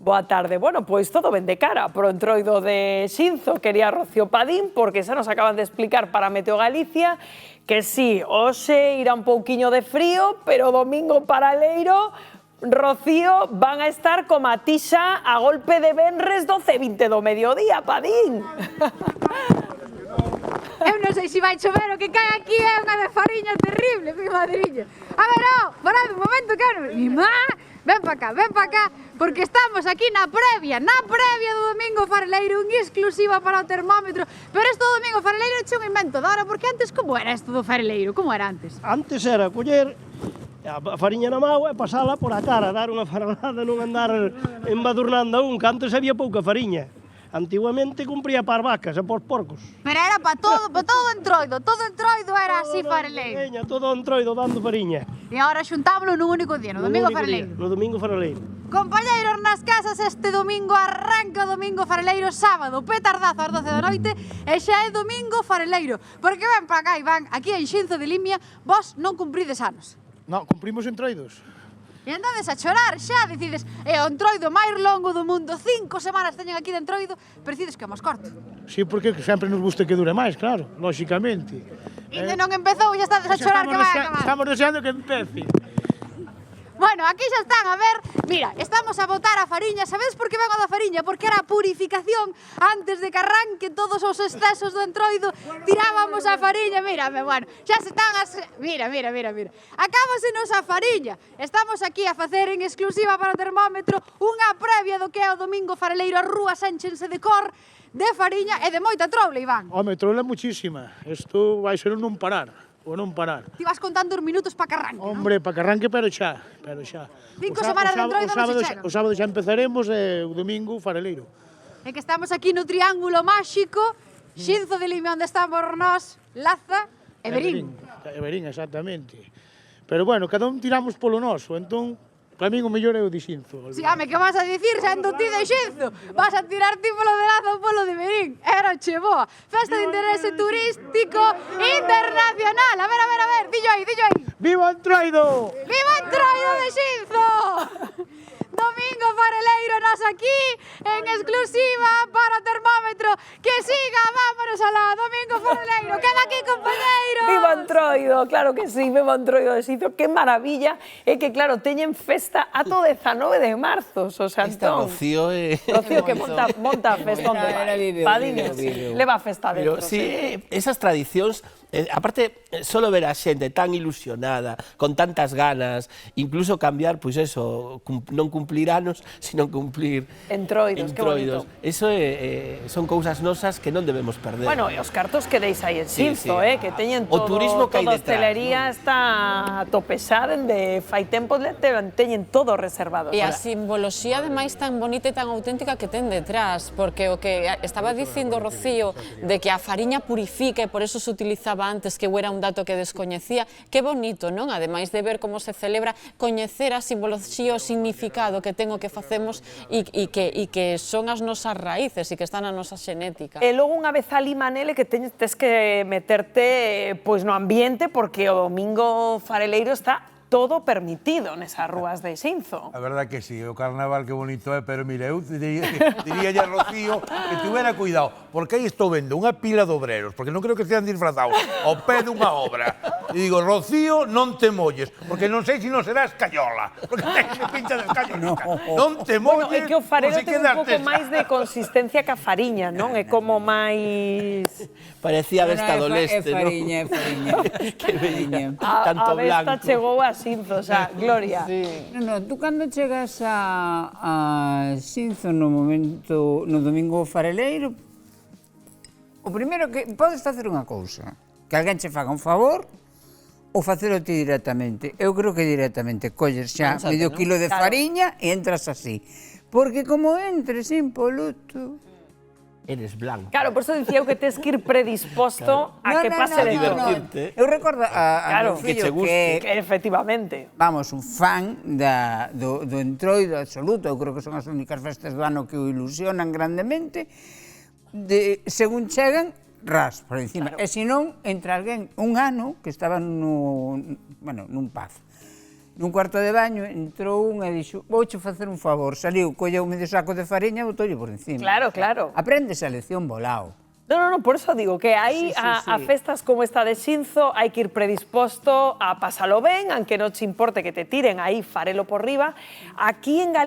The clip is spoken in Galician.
Boa tarde. Bueno, pois todo ben de cara pro entroido de Xinzo, quería Rocío Padín, porque xa nos acaban de explicar para Meteo Galicia que sí, hoxe irá un pouquiño de frío, pero domingo paraleiro, Rocío, van a estar como a tixa a golpe de venres 12:20 do mediodía, Padín. Eu non sei se vai chover, o que cae aquí é unha de fariña terrible, mi madriña. A ver, parad un momento, que mi má, ven para cá, porque estamos aquí na previa do Domingo Fareleiro, unha exclusiva para o termómetro, pero isto do Domingo Fareleiro é un invento de ahora, porque antes como era isto do fareleiro, como era antes? Antes era coller a fariña na mágoa e pasala por a cara, dar unha farolada, non andar embadurnando a un, que antes había pouca fariña. Antiguamente cumpría para as vacas e para os porcos. Pero era para todo entroido era así fareleiro. Todo entroido dando fariña. E agora xuntámoslo nun único día, no Domingo Fareleiro. No Domingo Fareleiro. Compañeiros nas casas, este domingo arranca o Domingo Fareleiro sábado, petardazo ás 12 da noite, e xa é Domingo Fareleiro. Porque ven para cá, Iván, aquí en Xinzo de Limia, vos non cumprides anos. Non, cumprimos entroidos. E andades a chorar, xa decides, é o entroido máis longo do mundo, 5 semanas teñen aquí de entroido, pero decides que é máis corto. Sí, porque sempre nos gusta que dure máis, claro, lóxicamente. E non empezou, xa estades a chorar que vai acabar. Estamos deseando que empece. Bueno, aquí xa están, a ver, mira, estamos a botar a fariña, sabedes por que vengo da fariña? Porque era a purificación, antes de que arranque todos os excesos do entroido, tirábamos a fariña, mírame, bueno, xa se están as... Mira, acábasenos a fariña, estamos aquí a facer en exclusiva para o termómetro unha previa do que é o Domingo Fareleiro, as rúas énchense de cor, de fariña e de moita troula, Iván. Home, troula muchísima, isto vai ser un non parar. O non parar. Ti vas contando os minutos para que arranque, Hombre, para que arranque, pero xa. 5 semanas de entroido non se chegan. O sábado xa empezaremos e o domingo fareleiro. É que estamos aquí no triángulo máxico, Xinzo de Limia, onde estamos nós, Laza e Verín. Verín, exactamente. Pero bueno, cada un tiramos polo noso, entón, para min o mellor é o de Xinzo. Si, home, que vas a dicir, sendo ti de Xinzo? Vas a tirar ti polo de Laza ou polo de Verín? Era che boa. Festa de interese turístico internacional. A ver, dillo aí. Viva o entroido! Viva o entroido de Xinzo! Domingo Fareleiro, nos aquí, en exclusiva para o termómetro. Que siga, vámonos alá, Domingo Fareleiro. Queda aquí, compañeiro. Viva o entroido, claro que sí, viva o entroido de Xinzo. Que maravilla, é que claro, teñen festa ata o 19 de marzo, o sea, entón... Rocío que monta a festa onde vai. Padines, leva a festa dentro. Sí, esas tradicións, aparte, solo ver a xente tan ilusionada, con tantas ganas, incluso cambiar, pois eso, non cumplir anos, sino cumplir entroidos. Que bonito. Eso son cousas nosas que non debemos perder. Bueno, e os cartos que deis aí en Xinzo, que teñen todo, o turismo que hai toda a detrás, hostelería está a tope xa, dende fai tempo teñen todo reservado. E a simboloxía, ademais, tan bonita e tan auténtica que ten detrás, porque o que estaba dicindo Rocío, de que a fariña purifica e por eso se utilizaba antes, que era un dato que descoñecía, que bonito, non? Ademais de ver como se celebra, coñecer a simboloxía, o significado que ten o que facemos e que son as nosas raíces e que están na nosa xenética. E logo unha vez ali, Manele, que tes que meterte pois no ambiente, porque o Domingo Fareleiro está todo permitido nesas rúas de Xinzo. A verdad que sí, o carnaval que bonito é, pero mira, eu diría a Rocío que tuvera cuidado, porque aí estou vendo unha pila de obreros, porque non creo que estean disfrazados ao pé dunha obra. E digo, Rocío, non te molles, porque non sei se non será escayola, porque ten pinta de escayola. Non te molles, é que o farelo ten un pouco máis de consistencia que a fariña, non? É como máis... Parecía Vesta do Leste, non? É fariña. Que veña, A tanto Vesta blanco. chegou a Xinzo, xa, Gloria. No, tú cando chegas a Xinzo no Domingo Fareleiro, o primeiro que podes facer unha cousa, que alguén che faga un favor ou facelo ti directamente. Eu creo que directamente colles xa medio quilo de fariña e entras así. Porque como entres impoluto... Eres blanco. Claro, por eso dicía eu que tes que ir predisposto a que pase de todo. Divertirte. Eu recordo a meu fillo que efectivamente. Vamos, un fan do entroido absoluto, eu creo que son as únicas festas do ano que o ilusionan grandemente, según chegan, ras por encima. E senón, entre alguén un ano que estaba nun pub, nun cuarto de baño, entrou un e dixo, vouche facer un favor. Saliu, colleu medio saco de fariña e botoulle por encima. Claro, claro. Aprendes a lección volao. No, por eso digo que aí a festas como esta de Xinzo hai que ir predisposto a pasalo ben, aunque non te importe que te tiren aí farelo por riba. Aquí en